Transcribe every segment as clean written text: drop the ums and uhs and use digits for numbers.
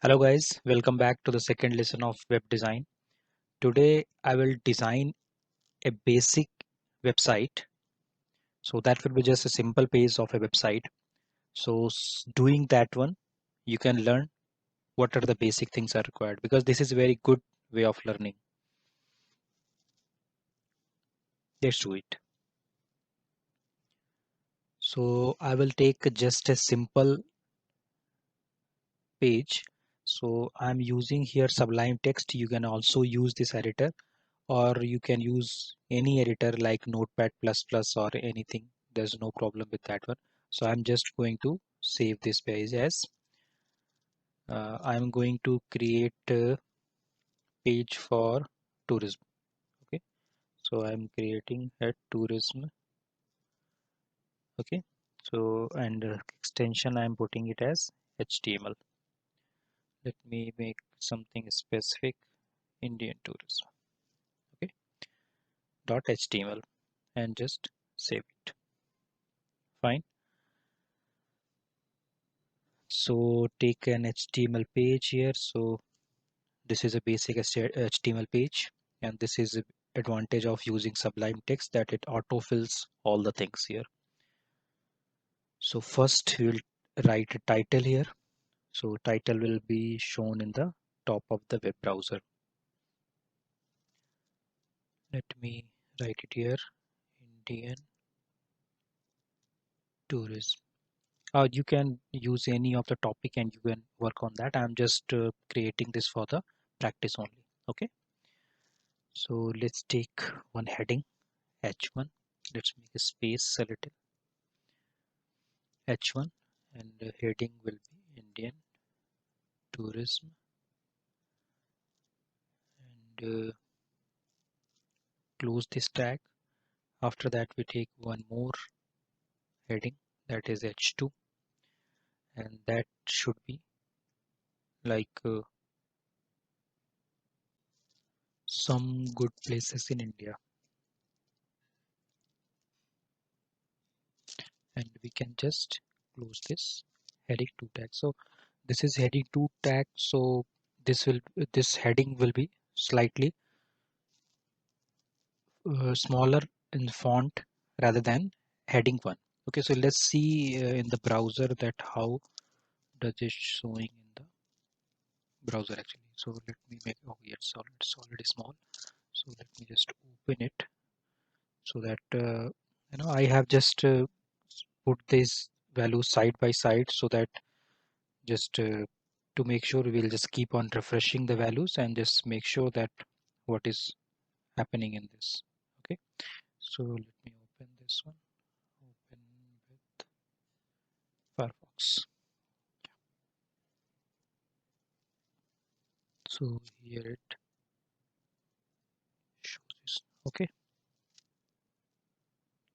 Hello guys, welcome back to the second lesson of web design. Today I will design a basic website. So that will be just a simple page of a website. So doing that one, you can learn what are the basic things are required because this is a very good way of learning. Let's do it. So I will take just a simple page. So I'm using here Sublime Text. You can also use this editor or you can use any editor like Notepad++ or anything. There's no problem with that one. So I'm just going to save this page as I'm going to create a page for tourism. Okay, so I'm creating a tourism. Okay, so and extension I'm putting it as HTML. Let me make something specific. Indian tourism. Okay, .html and just save it. Fine. So take an HTML page here. So this is a basic HTML page, and this is the advantage of using Sublime Text that it autofills all the things here. So first we will write a title here. So title will be shown in the top of the web browser. Let me write it here. Indian tourism. You can use any of the topic and you can work on that. I'm just creating this for the practice only. Okay. So let's take one heading H1. Let's make a space a little H1 and the heading will be Indian tourism and close this tag. After that we take one more heading that is H2 and that should be like some good places in India, and we can just close this heading 2 tag. So this is heading 2 tag, so this heading will be slightly smaller in font rather than heading 1. Okay, so let's see in the browser that how does it showing in the browser actually. So let me make, oh yeah, it's already small. So let me just open it so that I have just put these values side by side so that just to make sure we'll just keep on refreshing the values and just make sure that what is happening in this. Okay, so let me open this one. Open with Firefox. So here it shows this. Okay,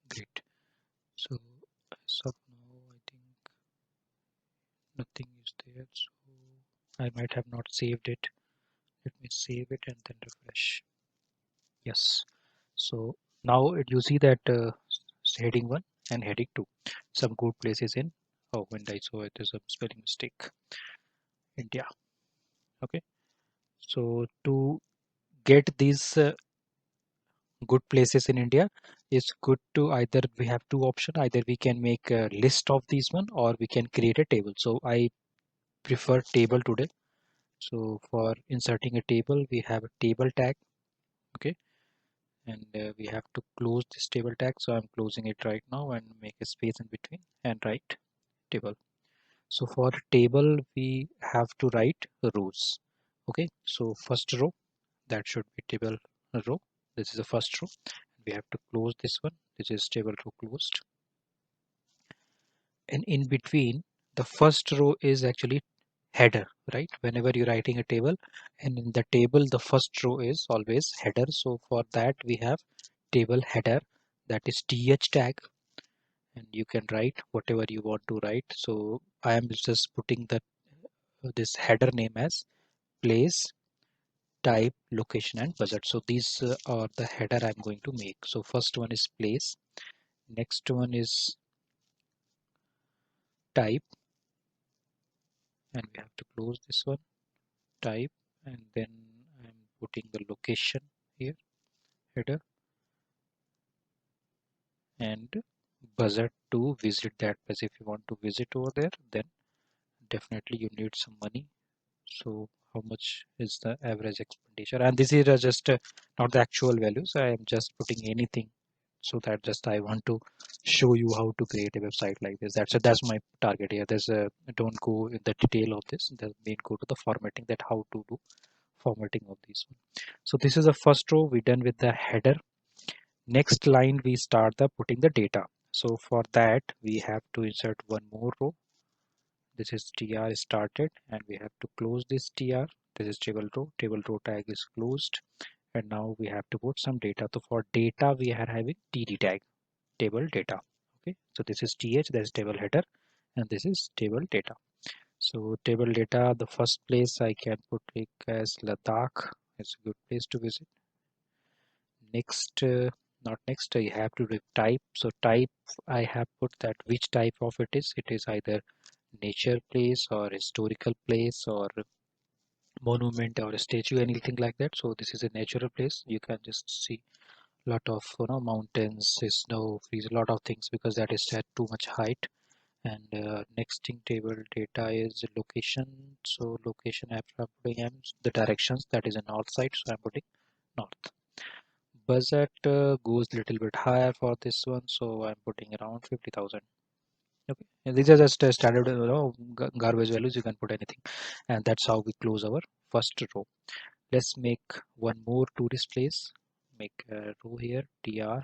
great. So as of now, I think nothing is there. So I might have not saved it. Let me save it and then refresh. Yes. So now you see that heading 1 and heading 2. Some good places in, oh, when I saw it, there's a spelling mistake. India. Okay. So to get these good places in India, it's good to either we have two options. Either we can make a list of these one or we can create a table. So I prefer table today. So for inserting a table, we have a table tag. Okay. And we have to close this table tag. So I'm closing it right now and make a space in between and write table. So for table, we have to write rows. Okay. So first row, that should be table row. This is the first row. We have to close this one. This is table row closed. And in between, the first row is actually header, right? Whenever you're writing a table, and in the table, the first row is always header. So for that, we have table header, that is th tag, and you can write whatever you want to write. So I am just putting the this header name as place, type, location, and budget. So these are the header I'm going to make. So first one is place, next one is type, and we have to close this one. type, and then I'm putting the location here, header, and budget to visit that place. If you want to visit over there, then definitely you need some money. So how much is the average expenditure? And this is just not the actual values. I am just putting anything, so that just I want to show you how to create a website like this. That's my target here. There's a don't go in the detail of this. The main go to the formatting, that how to do formatting of this one. So this is the first row. We done with the header. Next line we start the putting the data. So for that we have to insert one more row. This is tr started, and we have to close this tr. This is table row tag is closed, and now we have to put some data. So for data we are having td tag, table data. Okay, so this is th, that is table header, and this is table data. So table data, the first place I can put it as Ladakh. It's a good place to visit. Next, not next, I have to type. So type, I have put that which type of it is. It is either nature place or historical place or monument or a statue, anything like that. So this is a natural place. You can just see a lot of mountains, snow, freeze, a lot of things, because that is at too much height. And next thing, table data is location. So location, after I'm putting the directions, that is a north side, so I'm putting north. Budget goes little bit higher for this one, so I'm putting around 50,000. Okay, and these are just standard garbage values. You can put anything, and that's how we close our first row. Let's make one more tourist place. Make a row here, tr, and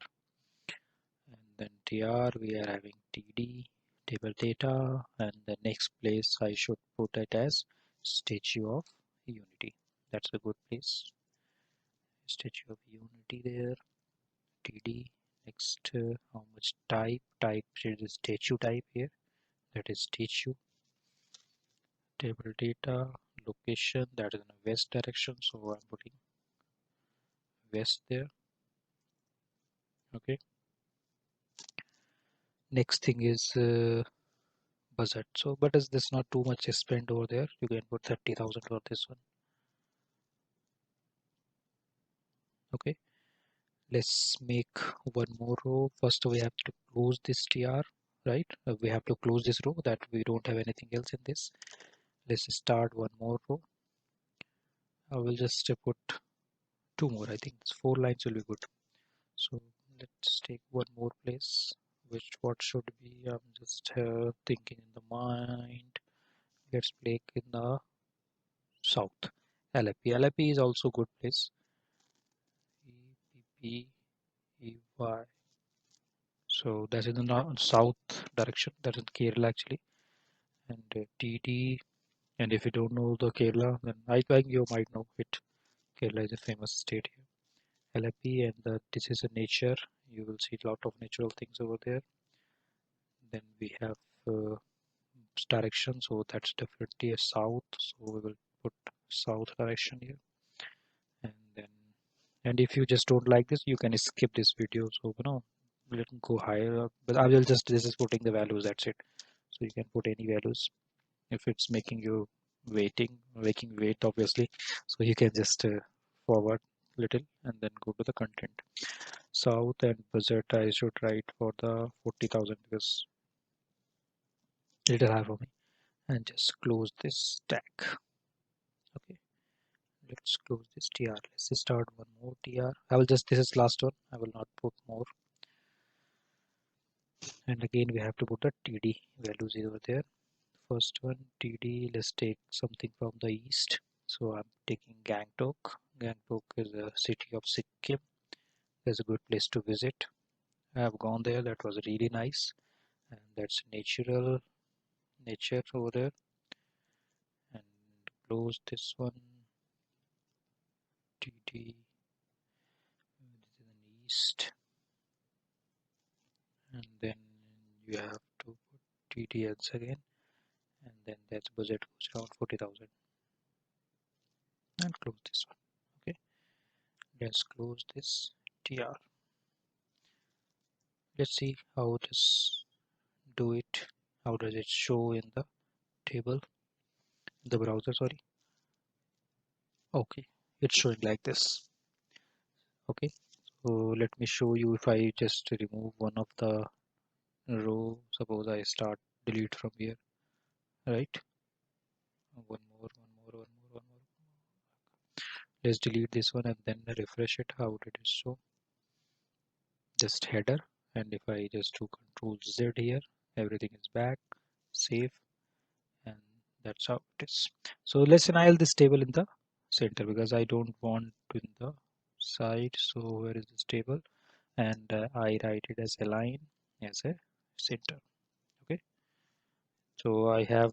then tr we are having td, table data, and the next place I should put it as Statue of Unity. That's a good place. Statue of Unity there. td. Next, how much type is the statue type here, that is statue. Table data, location, that is in the west direction, so I'm putting west there. Okay, next thing is budget. So but is this not too much spend over there? You can put 30,000 for this one. Okay, let's make one more row. First we have to close this tr, right? We have to close this row, that we don't have anything else in this. Let's start one more row. I will just put two more. I think 4 lines will be good. So let's take one more place. Which what should be? I'm just thinking in the mind. Let's make in the south. LAP. LAP is also good place. EPPEY. So that's in the north, south direction. That's in Kerala actually. And TD. And if you don't know the Kerala, then I think you might know it. Kerala is a famous state here. LAP, and this is a nature. You will see a lot of natural things over there. Then we have direction, so that's definitely a south, so we will put south direction here. And then, and if you just don't like this, you can skip this video, so let me go higher up. But I will just, this is putting the values, that's it. So you can put any values if it's making you making wait obviously, so you can just forward little and then go to the content. South and budget I should write for the 40,000 because little high for me, and just close this tag. Okay, let's close this tr. Let's start one more tr. I will just, this is last one, I will not put more. And again we have to put the td values over there. First one td, let's take something from the east, so I'm taking Gangtok. Gangtok is a city of Sikkim. There's a good place to visit. I have gone there, that was really nice, and that's natural nature over there. And close this one, td, this is in east, and then you have to put TDS again, and then that's budget goes around 40,000, and close this one. Okay, let's close this tr. Let's see how does do it, how does it show in the table, the browser, sorry. Okay, it's showing like this. Okay, so let me show you. If I just remove one of the row, suppose I start delete from here, right? One more. Let's delete this one and then refresh it. How did it show? Just header, and if I just do Control Z here, everything is back, save, and that's how it is. So let's enable this table in the center because I don't want in the side. So where is this table? And I write it as align as a center. Okay, so I have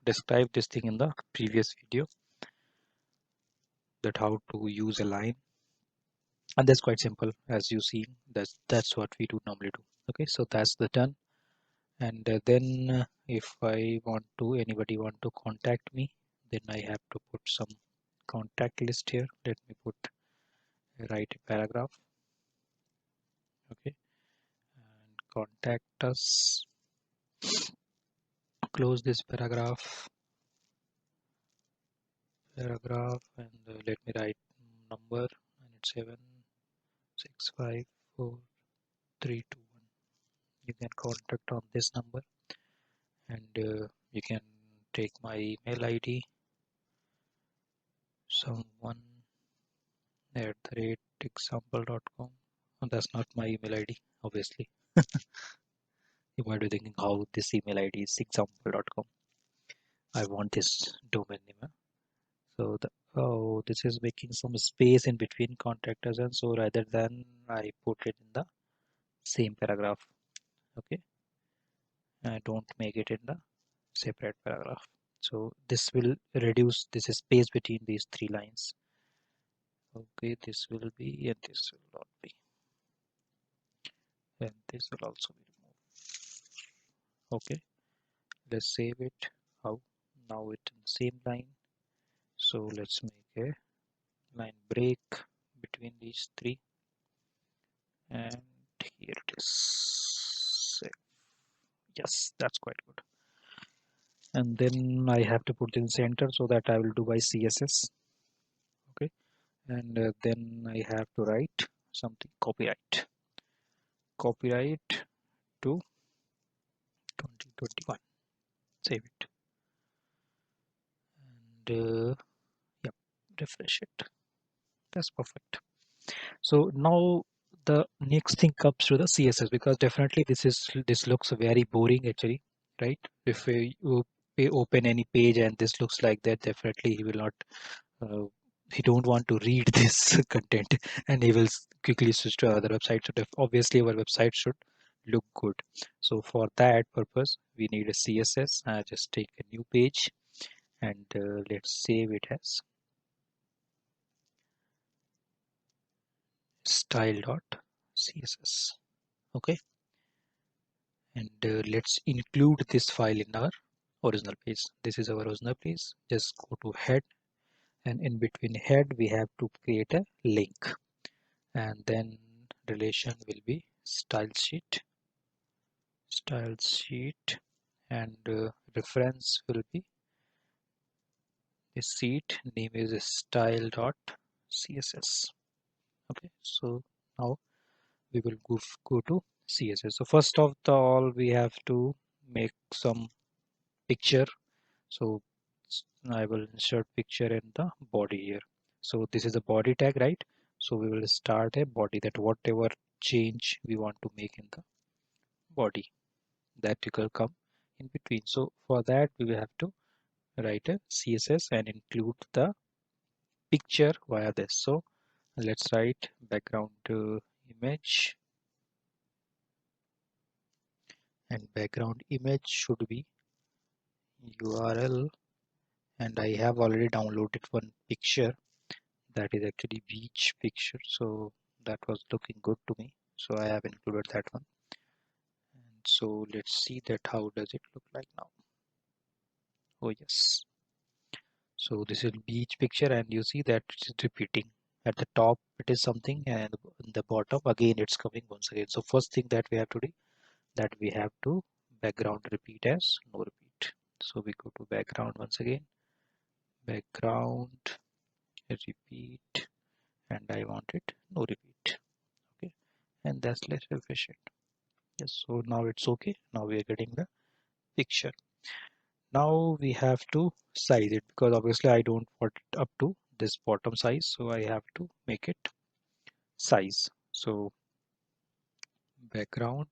described this thing in the previous video, that how to use align, and that's quite simple. As you see, that's what we do normally do. Okay, so that's the done. And then if I want to, anybody want to contact me, then I have to put some contact list here. Let me write a paragraph. Okay, and contact us, close this paragraph, and let me write number, and it's 7654321. You can contact on this number, and you can take my email ID, someone @example.com. That's not my email ID, obviously. You might be thinking how this email ID is example.com. I want this domain name. So oh, this is making some space in between contact us, and so rather than I put it in the same paragraph. Okay, I don't make it in the separate paragraph. So this will reduce this space between these three lines. Okay, this will be, and this will not be, and this will also be removed. Okay, let's save it. How? Now it in the same line. So let's make a line break between these three, and here it is. Save. Yes, that's quite good. And then I have to put in center, so that I will do by CSS. Okay, and then I have to write something, copyright to 2021. Save it, and yep, refresh it. That's perfect. So now the next thing comes to the CSS, because definitely this looks very boring actually, right? If you open any page and this looks like that, definitely he will not uh, he don't want to read this content, and he will quickly switch to other websites. So obviously our website should look good. So for that purpose we need a CSS. I just take a new page, and let's save it as style.css. Okay, and let's include this file in our original page. This is our original page. Just go to head, and in between head we have to create a link, and then relation will be style sheet, and reference will be the sheet name is style.css. Okay, so now we will go to CSS. So first of all we have to make some picture. So I will insert picture in the body here. So this is a body tag, right? So we will start a body, that whatever change we want to make in the body, that will come in between. So for that we will have to write a CSS and include the picture via this. So let's write background image, and background image should be URL, and I have already downloaded one picture, that is actually beach picture, so that was looking good to me, so I have included that one. And so let's see that how does it look like now. Oh yes, so this is beach picture, and you see that it's repeating. At the top it is something, and in the bottom again it's coming once again. So first thing that we have to do, that we have to background repeat as no repeat. So we go to background once again, background, repeat, and I want it no repeat. Okay, and let's refresh it. Yes, so now it's okay. Now we are getting the picture. Now we have to size it because obviously I don't want it up to this bottom size, so I have to make it size. So background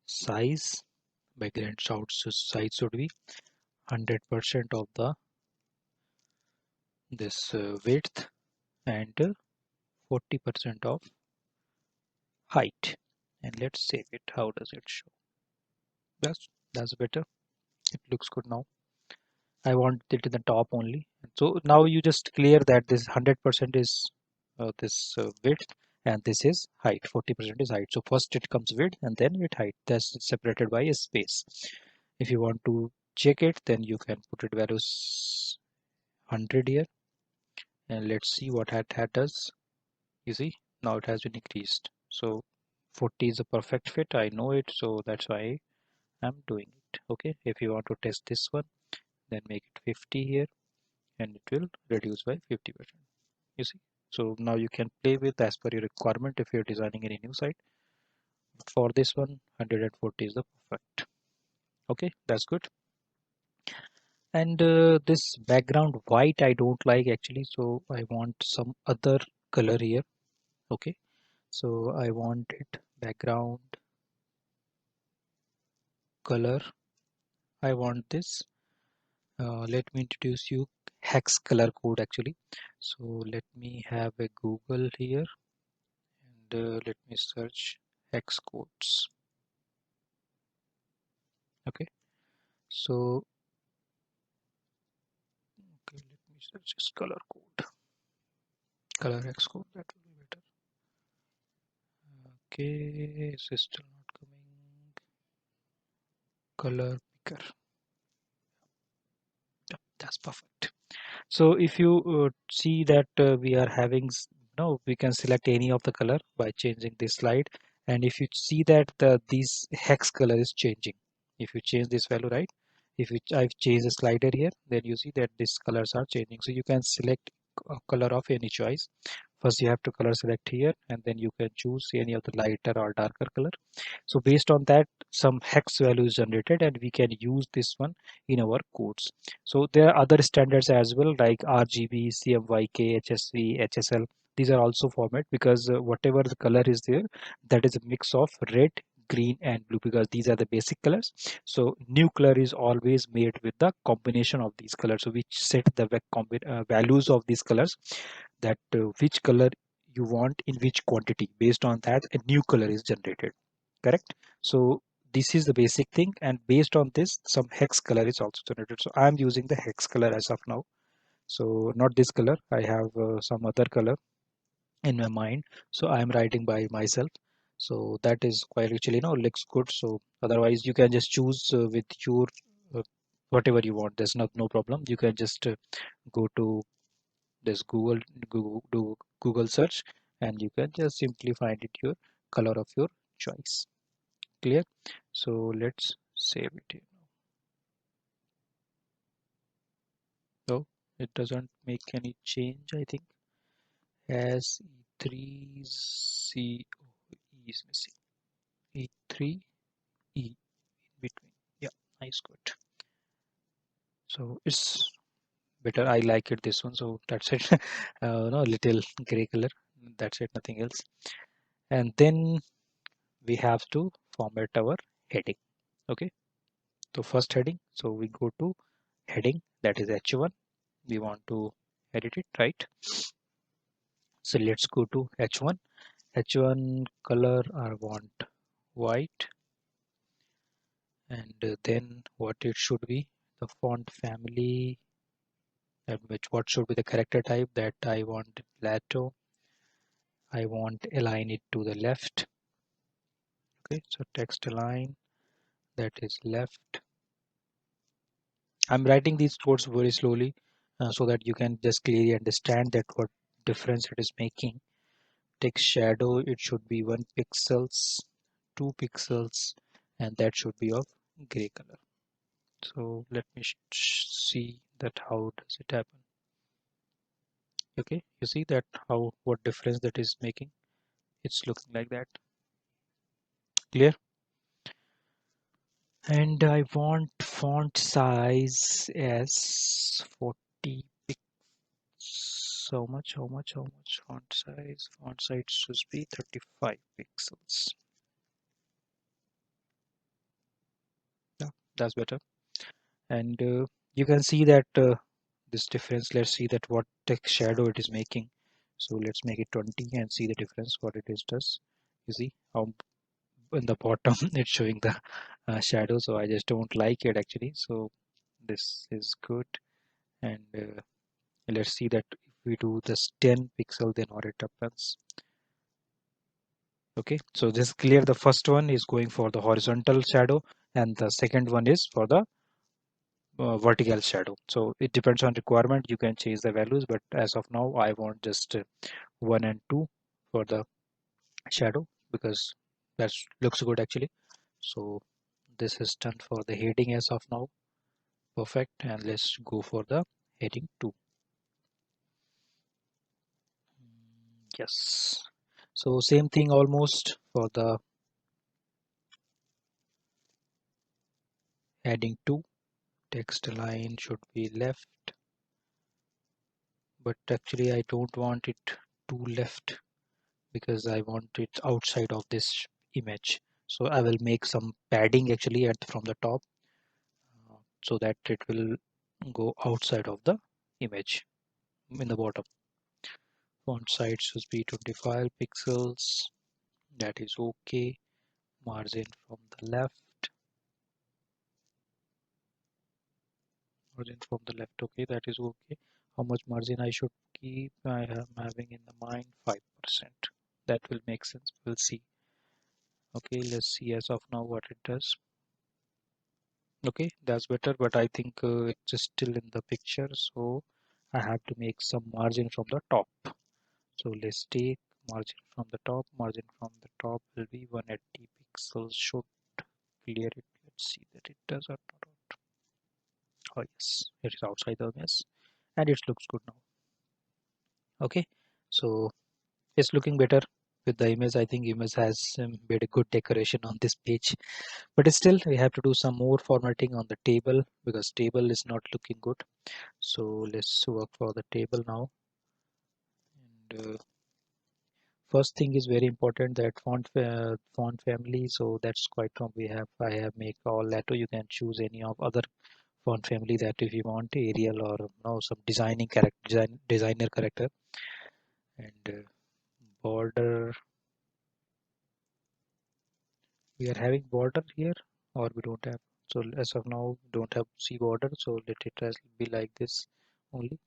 size, background size should be 100% of the this width and 40% of height. And let's save it. How does it show? That's better. It looks good now. I want it in the top only. So now you just clear that this 100% is this width and this is height. 40% is height. So first it comes width and then it height. That's separated by a space. If you want to check it, then you can put it values 100 here, and let's see what hat does. You see, now it has been increased. So 40 is a perfect fit. I know it, so that's why I'm doing it. Okay, if you want to test this one, then make it 50 here, and it will reduce by 50%. You see, so now you can play with as per your requirement if you're designing any new site. For this one, 140 is the perfect. Okay, that's good. And this background white I don't like actually, so I want some other color here. Okay, so I want it background color. I want this. Let me introduce you hex color code actually. So let me have a Google here, and let me search hex codes. Okay, so okay, let me search this color code, color hex code, that will be better. Okay, is this still not coming? Color picker. Yep, that's perfect. So if you see that we are having no, we can select any of the color by changing this slide, and if you see that this hex color is changing, if you change this value, right, if I've changed the slider here, then you see that these colors are changing. So you can select a color of any choice. First you have to color select here, and then you can choose any of the lighter or darker color. So based on that, some hex value is generated, and we can use this one in our codes. So there are other standards as well, like RGB, CMYK, HSV, HSL. These are also format because whatever the color is there, that is a mix of red, green and blue, because these are the basic colors. So new color is always made with the combination of these colors. So we set the values of these colors, that which color you want in which quantity. Based on that, a new color is generated. Correct? So this is the basic thing, and based on this, some hex color is also generated. So I'm using the hex color as of now. So not this color, I have some other color in my mind, so I am writing by myself. So that is quite actually, looks good. So otherwise you can just choose with your uh, whatever you want. There's no problem. You can just go to this Google search, and you can just simply find it your color of your choice. Clear? So let's save it here. So it doesn't make any change, I think, as E3C is missing. E3 E between. Yeah, nice, good. So it's better. I like it this one. So that's it. No, little gray color. That's it. Nothing else. And then we have to format our heading. Okay. So first heading. So we go to heading, that is H1. We want to edit it, right? So let's go to H1. H1 color I want white, and then what it should be, the font family, and what should be the character type, that I want Lato. I want align it to the left. Okay, so text align, that is left. I'm writing these codes very slowly so that you can just clearly understand that what difference it is making. Text shadow, it should be 1 pixels, 2 pixels, and that should be of gray color. So let me see that how does it happen. Okay, you see that how what difference that is making. It's looking like that. Clear? And I want font size as 40 pixels. How much font size should be 35 pixels. Yeah, that's better. And you can see that this difference. Let's see that what text shadow it is making. So let's make it 20 and see the difference what it is does. You see how in the bottom it's showing the shadow, so I just don't like it actually. So this is good. And let's see that if we do this 10 pixel, then what it happens. Okay, so this is clear. The first one is going for the horizontal shadow and the second one is for the vertical shadow. So it depends on requirement, you can change the values, but as of now I want just 1 and 2 for the shadow because that looks good actually. So this is done for the heading as of now. Perfect. And let's go for the heading 2. Yes, so same thing almost for the heading 2. Text line should be left, but actually I don't want it to left because I want it outside of this image. So I will make some padding actually at from the top so that it will go outside of the image in the bottom. Font size should be 25 pixels. That is okay. Margin from the left. Margin from the left. Okay, that is okay. How much margin I should keep? I am having in the mind 5%. That will make sense. We'll see. Okay, let's see as of now what it does. Okay, that's better, but I think it's still in the picture, so I have to make some margin from the top. So let's take margin from the top. Margin from the top will be 180 pixels. Should clear it. Let's see that it does or not. Oh yes, it is outside the image and it looks good now. Okay, so it's looking better with the image. I think image has made a good decoration on this page, but still we have to do some more formatting on the table because table is not looking good. So let's work for the table now. And first thing is very important, that font family. So that's quite from we have. I have make all letter. You can choose any of other font family that if you want Arial or some designing character designer character. And border, we are having border here or we don't have. So as of now don't have C border, so let it as be like this only.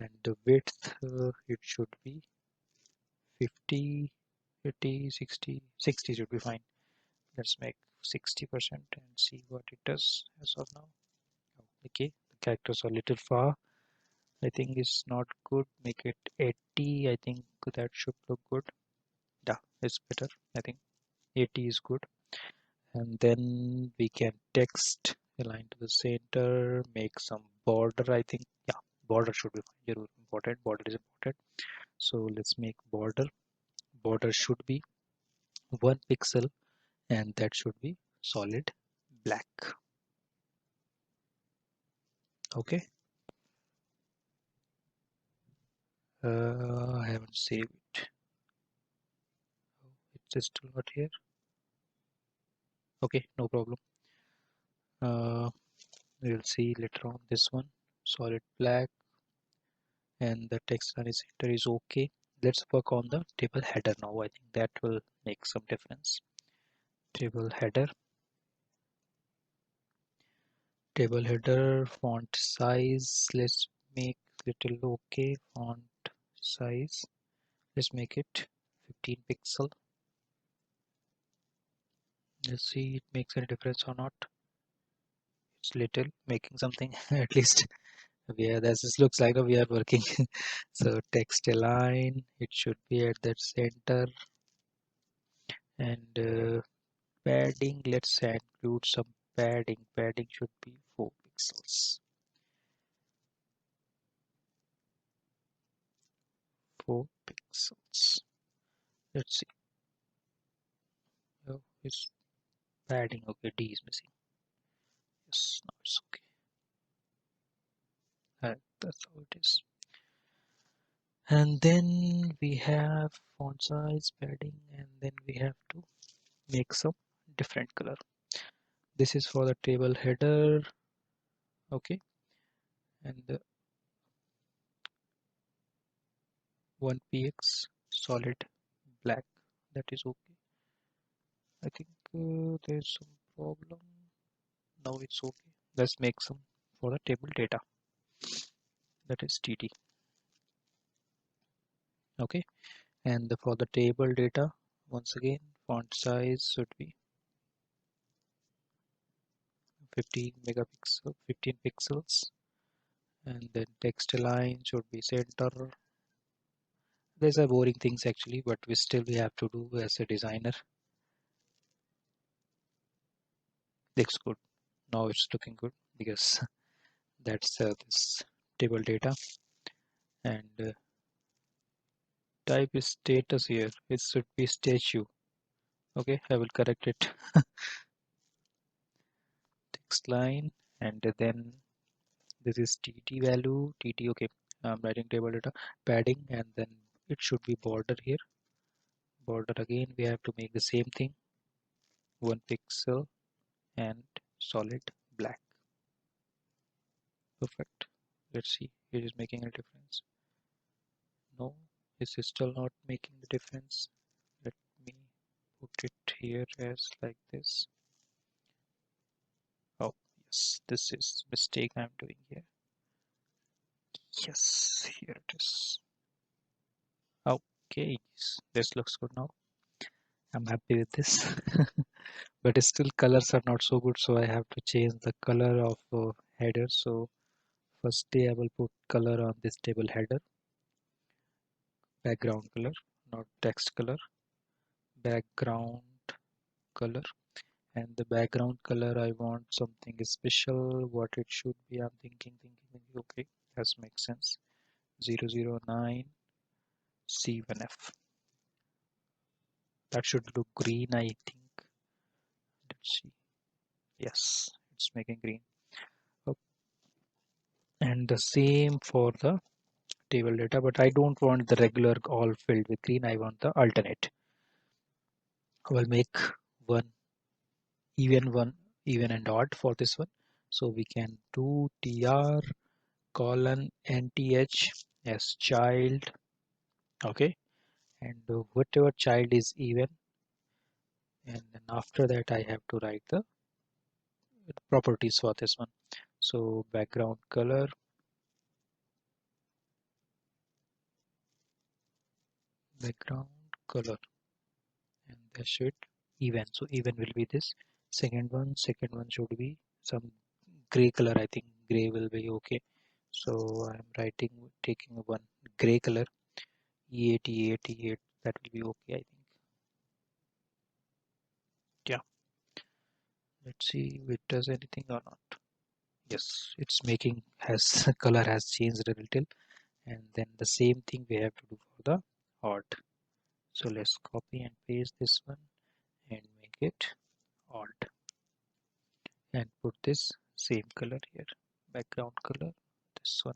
And the width it should be 50, 50, 60, 60 should be fine. Let's make 60% and see what it does as of now. Okay, the characters are a little far. I think it's not good. Make it 80. I think that should look good. Yeah, it's better. I think 80 is good. And then we can text align to the center, make some border. I think, yeah, border should be fine. Important. Border is important. So let's make border. Border should be 1 pixel and that should be solid black. Okay. I haven't saved it. It's still not here. Okay, no problem. Uh, we'll see later on this one. Solid black and the text line center is okay. Let's work on the table header now. I think that will make some difference. Table header. Table header font size. Let's make little okay. Font size. Let's make it 15 pixel. Let's see it makes any difference or not. It's little making something at least. Yeah, this looks like we are working. So text align, it should be at that center. And padding, let's include some padding. Padding should be 4 pixels. 4 pixels. Let's see. Oh, it's padding. Okay, D is missing. Yes, now it's okay. That's how it is. And then we have font size, padding, and then we have to make some different color. This is for the table header. Okay, and the 1px solid black, that is okay. I think there's some problem. Now it's okay. Let's make some for the table data, that is TD. Okay, and for the table data, once again font size should be 15 pixels, and then text align should be center. These are boring things actually, but we have to do as a designer. Looks good. Now it's looking good because that's this table data, and type is status here. It should be statue. Okay, I will correct it. Text line, and then this is TT value. TT. Okay, I'm writing table data padding, and then it should be border here. Border again. We have to make the same thing. 1 pixel and solid black. Perfect. Let's see. It is making a difference. No, this is still not making the difference. Let me put it here as like this. Oh, yes, this is mistake I'm doing here. Yes, here it is. Okay, this looks good now. I'm happy with this. But still colors are not so good, so I have to change the color of header. So first I will put color on this table header, background color, not text color, background color. And the background color, I want something special. What it should be, I'm thinking. Okay, that makes sense. 009 C1F. That should look green, I think. Let's see. Yes, it's making green. Okay. And the same for the table data, but I don't want the regular all filled with green. I want the alternate. I will make one even and odd for this one. So we can do tr colon nth as child. Okay, and whatever child is even, and then after that I have to write the properties for this one. So background color, background color, and that should even. So even will be this. Second one should be some gray color. I think gray will be okay. So I'm taking one gray color, E88, that will be okay, I think. Yeah, let's see if it does anything or not. Yes, it's making has color has changed a little, and then the same thing we have to do for the odd. So let's copy and paste this one and make it odd, and put this same color here, background color, this one.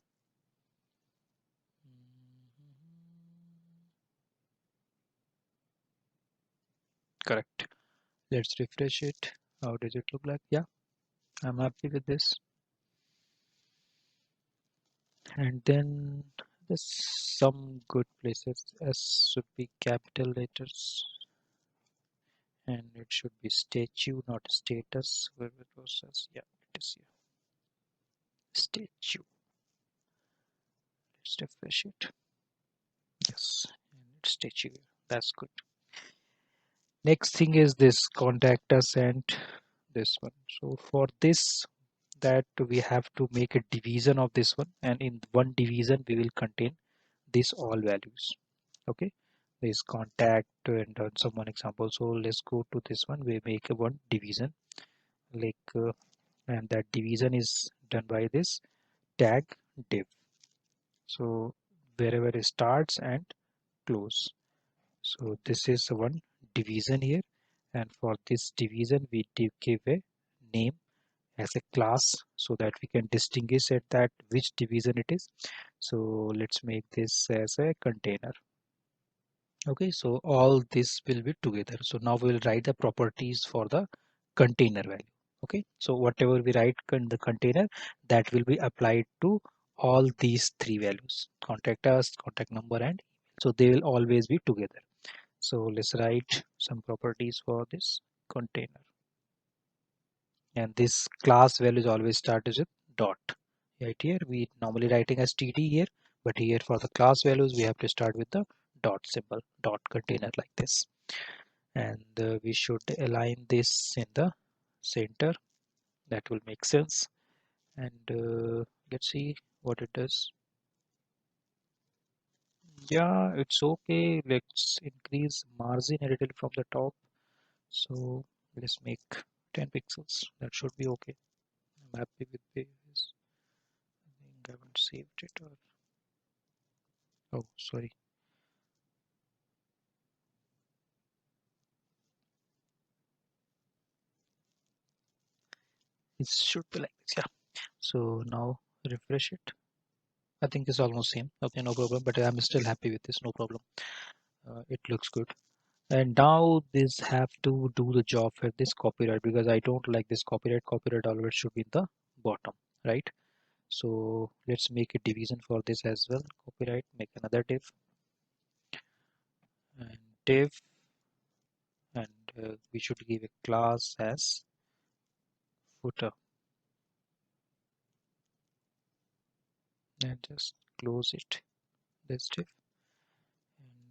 Correct. Let's refresh it. How does it look like? Yeah, I'm happy with this. And then there's some good places. S should be capital letters, and it should be statue, not status. Where it was as, yeah, it is here. Statue. Let's refresh it. Yes, and it's statue. That's good. Next thing is this contact us and this one. So for this, that we have to make a division of this one, and in one division we will contain these all values. Okay, this contact and some one example. So let's go to this one. We make a one division, like and that division is done by this tag div. So wherever it starts and close. So this is one division here, and for this division we give a name as a class so that we can distinguish at that which division it is. So let's make this as a container. Okay, so all this will be together. So now we will write the properties for the container value. Okay, so whatever we write in the container, that will be applied to all these three values: contact us, contact number, and email. So they will always be together. So let's write some properties for this container. And this class values always start with dot. Right here we normally writing as td here, but here for the class values we have to start with the dot symbol, dot container, like this. And we should align this in the center. That will make sense. And let's see what it does. Yeah, it's okay. Let's increase margin a little from the top. So let's make 10 pixels. That should be okay. I'm happy with this. I think I haven't saved it, or oh, sorry. It should be like this. Yeah. So now refresh it. I think it's almost same. Okay, no problem. But I'm still happy with this. No problem. It looks good. And now this have to do the job for this copyright, because I don't like this copyright. Copyright always should be in the bottom, right? So let's make a division for this as well. Copyright, make another div, and div, and we should give a class as footer, and just close it, this div,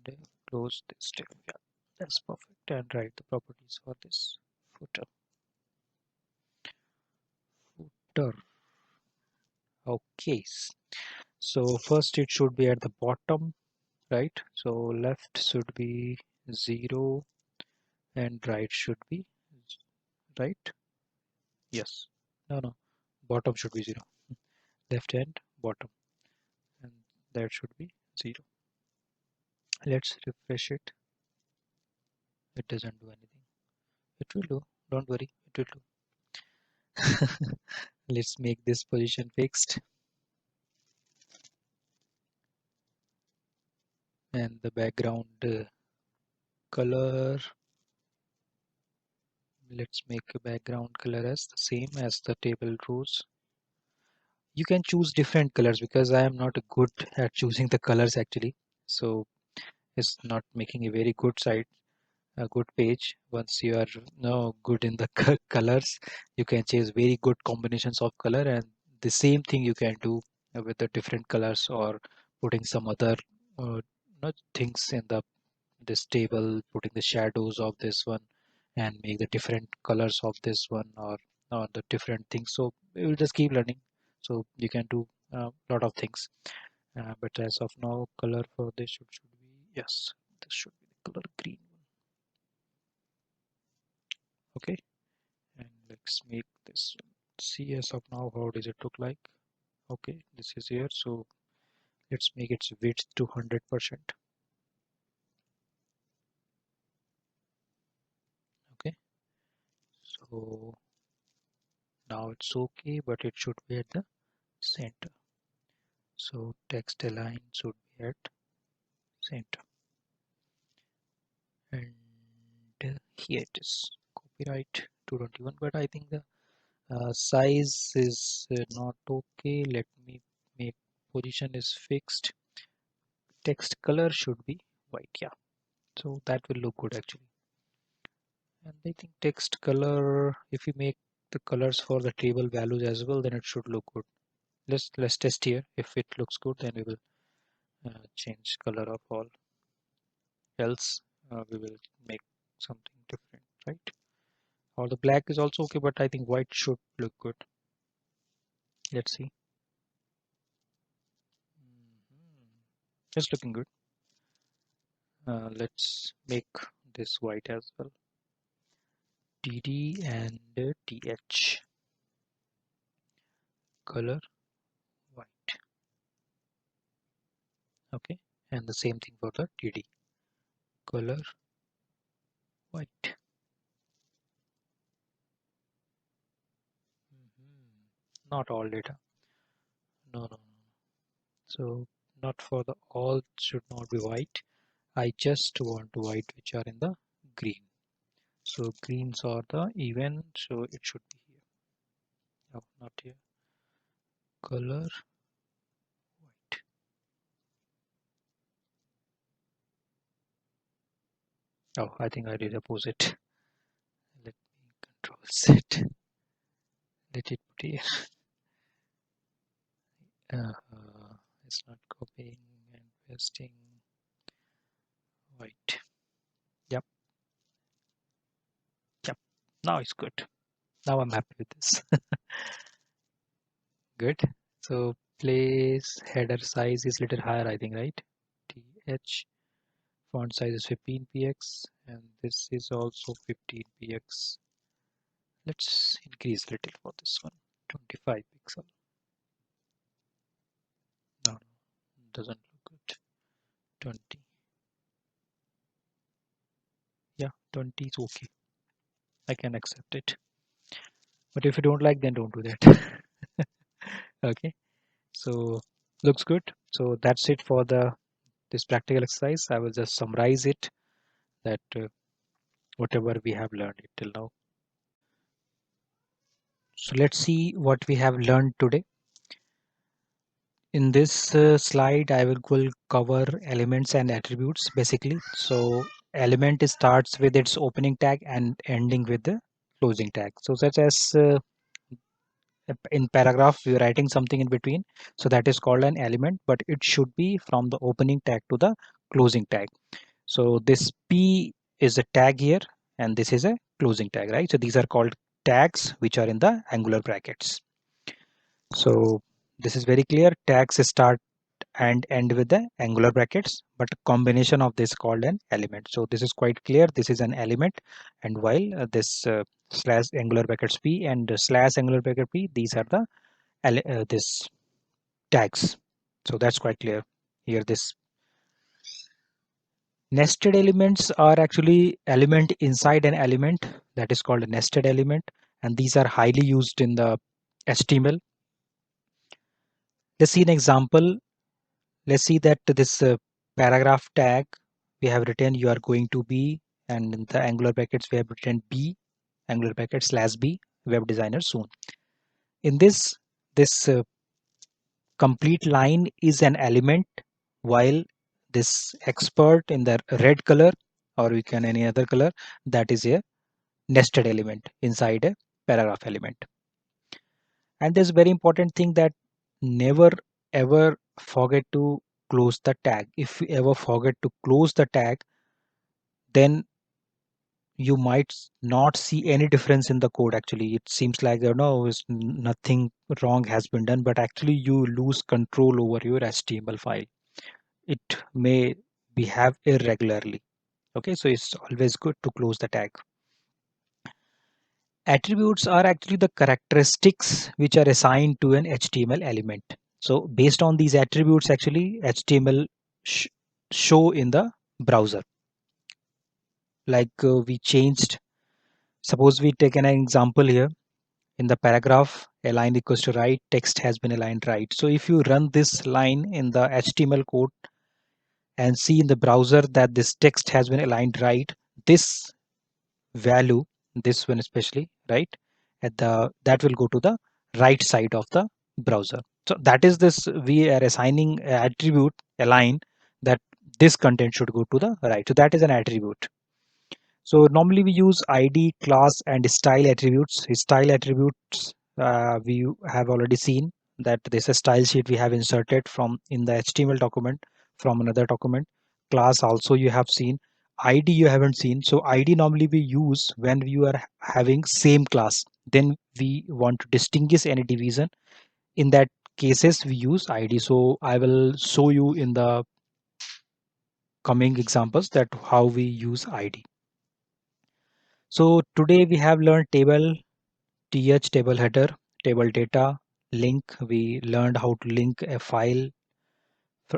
and close this div. Yeah, that's perfect. And write the properties for this footer. Footer. Okay. So first it should be at the bottom, right? So left should be 0 and right should be right. Yes. No, no. Bottom should be 0. Left and bottom. And that should be 0. Let's refresh it. It doesn't do anything. It will do. Don't worry. It will do. Let's make this position fixed. And the background color. Let's make a background color as the same as the table rows. You can choose different colors, because I am not good at choosing the colors actually. So it's not making a very good site, a good page. Once you are good in the colors, you can choose very good combinations of color, and the same thing you can do with the different colors, or putting some other things in this table, putting the shadows of this one and make the different colors of this one, or the different things. So we will just keep learning. So you can do a lot of things. But as of now, color for this should be, yes, this should be the color green. Okay, and let's make this one. See as of now how does it look like. Okay, this is here. So let's make its width to 100%. Okay, so now it's okay, but it should be at the center. So text align should be at center. And here it is, copyright 221, but I think the size is not okay. Let me make position is fixed. Text color should be white. Yeah, so that will look good actually. And I think text color, if you make the colors for the table values as well, then it should look good. Let's test here. If it looks good, then we will change color of all. Else we will make something different, right? Or the black is also okay, but I think white should look good. Let's see. It's looking good. Let's make this white as well. TD and TH. Color white. Okay, and the same thing for the TD. Color white. Not all data. No. So not for the all should not be white. I just want white which are in the green. So greens are the even, so it should be here. No, not here. Color white. Oh, I think I did opposite. Let me control Z. Let it put here. It's not copying and pasting. White. Yep. Yep. Now it's good. Now I'm happy with this. Good. So place header size is little higher, I think, right? TH. Font size is 15px and this is also 15px. Let's increase a little for this one. 25 pixel. No, doesn't look good. 20. Yeah, 20 is okay. I can accept it. But if you don't like, then don't do that. Okay. So looks good. So that's it for this practical exercise. I will just summarize it that whatever we have learned till now. So let's see what we have learned today. In this slide, I will cover elements and attributes basically. So element starts with its opening tag and ending with the closing tag. So such as in paragraph, we're writing something in between. So that is called an element, but it should be from the opening tag to the closing tag. So this P is a tag here and this is a closing tag, right? So these are called tags which are in the angular brackets. So this is very clear. Tags start and end with the angular brackets, but a combination of this called an element. So this is quite clear. This is an element, and while this slash angular brackets P and slash angular bracket P, these are the this tags. So that's quite clear here. This nested elements are actually element inside an element, that is called a nested element, and these are highly used in the HTML. Let's see an example. Let's see that this paragraph tag we have written you are going to be, and in the angular brackets we have written B, angular bracket slash B, web designer soon. In this complete line is an element, while this expert in the red color, or we can any other color, that is a nested element inside a paragraph element. And there's a very important thing that never ever forget to close the tag. If you ever forget to close the tag, then you might not see any difference in the code. Actually, it seems like nothing wrong has been done, but actually you lose control over your HTML file. It may behave irregularly. Okay, so it's always good to close the tag. Attributes are actually the characteristics which are assigned to an HTML element. So based on these attributes, actually HTML show in the browser. Like we changed, suppose we take an example here. In the paragraph, align equals to right, text has been aligned right. So if you run this line in the HTML code and see in the browser that this text has been aligned right, this value, this one especially, right, at the that will go to the right side of the browser. So that is this, we are assigning attribute align, that this content should go to the right. So that is an attribute. So normally we use ID, class, and style attributes. Style attributes we have already seen that this is a style sheet we have inserted from in the HTML document from another document. Class also you have seen. ID you haven't seen. So ID normally we use when we are having same class. Then we want to distinguish any division. In that cases we use ID. So I will show you in the coming examples that how we use ID. So today we have learned table, th, table header, table data, link. We learned how to link a file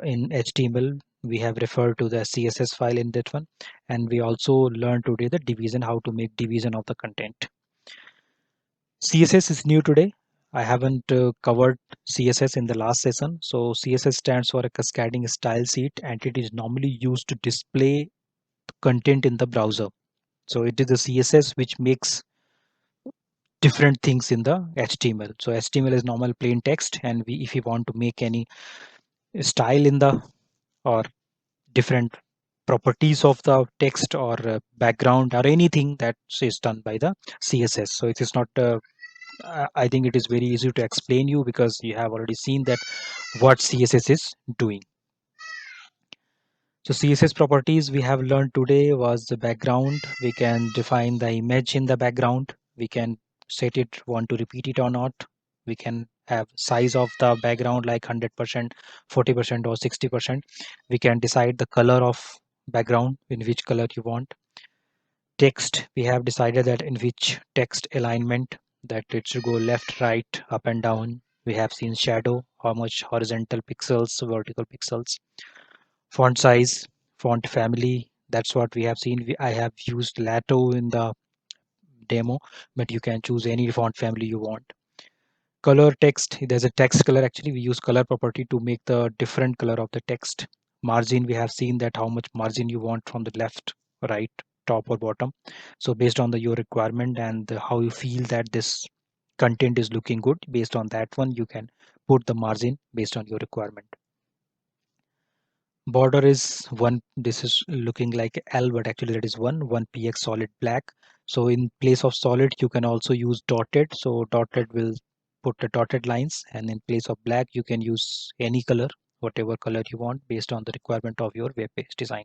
in HTML. We have referred to the CSS file in that one, and we also learned today the division, how to make division of the content. CSS is new today. I haven't covered CSS in the last session. So CSS stands for a cascading style sheet, and it is normally used to display content in the browser. So it is the CSS which makes different things in the HTML. So HTML is normal plain text, and if we want to make any style in the or different properties of the text or background or anything that is done by the CSS. So it is not I think it is very easy to explain you because you have already seen that what CSS is doing. So CSS properties we have learned today was the background. We can define the image in the background. We can set it, want to repeat it or not. We can have size of the background like 100%, 40% or 60%. We can decide the color of background, in which color you want. Text, we have decided that in which text alignment, that it should go left, right, up and down. We have seen shadow, how much horizontal pixels, vertical pixels. Font size, font family, that's what we have seen. I have used Lato in the demo, but you can choose any font family you want. Color text, there's a text color. Actually, we use color property to make the different color of the text. Margin, we have seen that how much margin you want from the left, right, top or bottom. So based on your requirement and how you feel that this content is looking good, based on that one, you can put the margin based on your requirement. Border is one. This is looking like L, but actually that is one px solid black. So in place of solid, you can also use dotted. So dotted will put the dotted lines, and in place of black, you can use any color, whatever color you want based on the requirement of your web page design.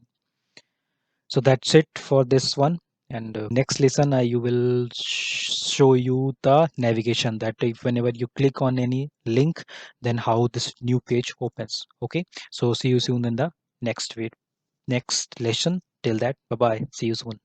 So that's it for this one. And next lesson, you will show you the navigation, that if whenever you click on any link, then how this new page opens. Okay, so see you soon in the next lesson. Till that, bye bye, see you soon.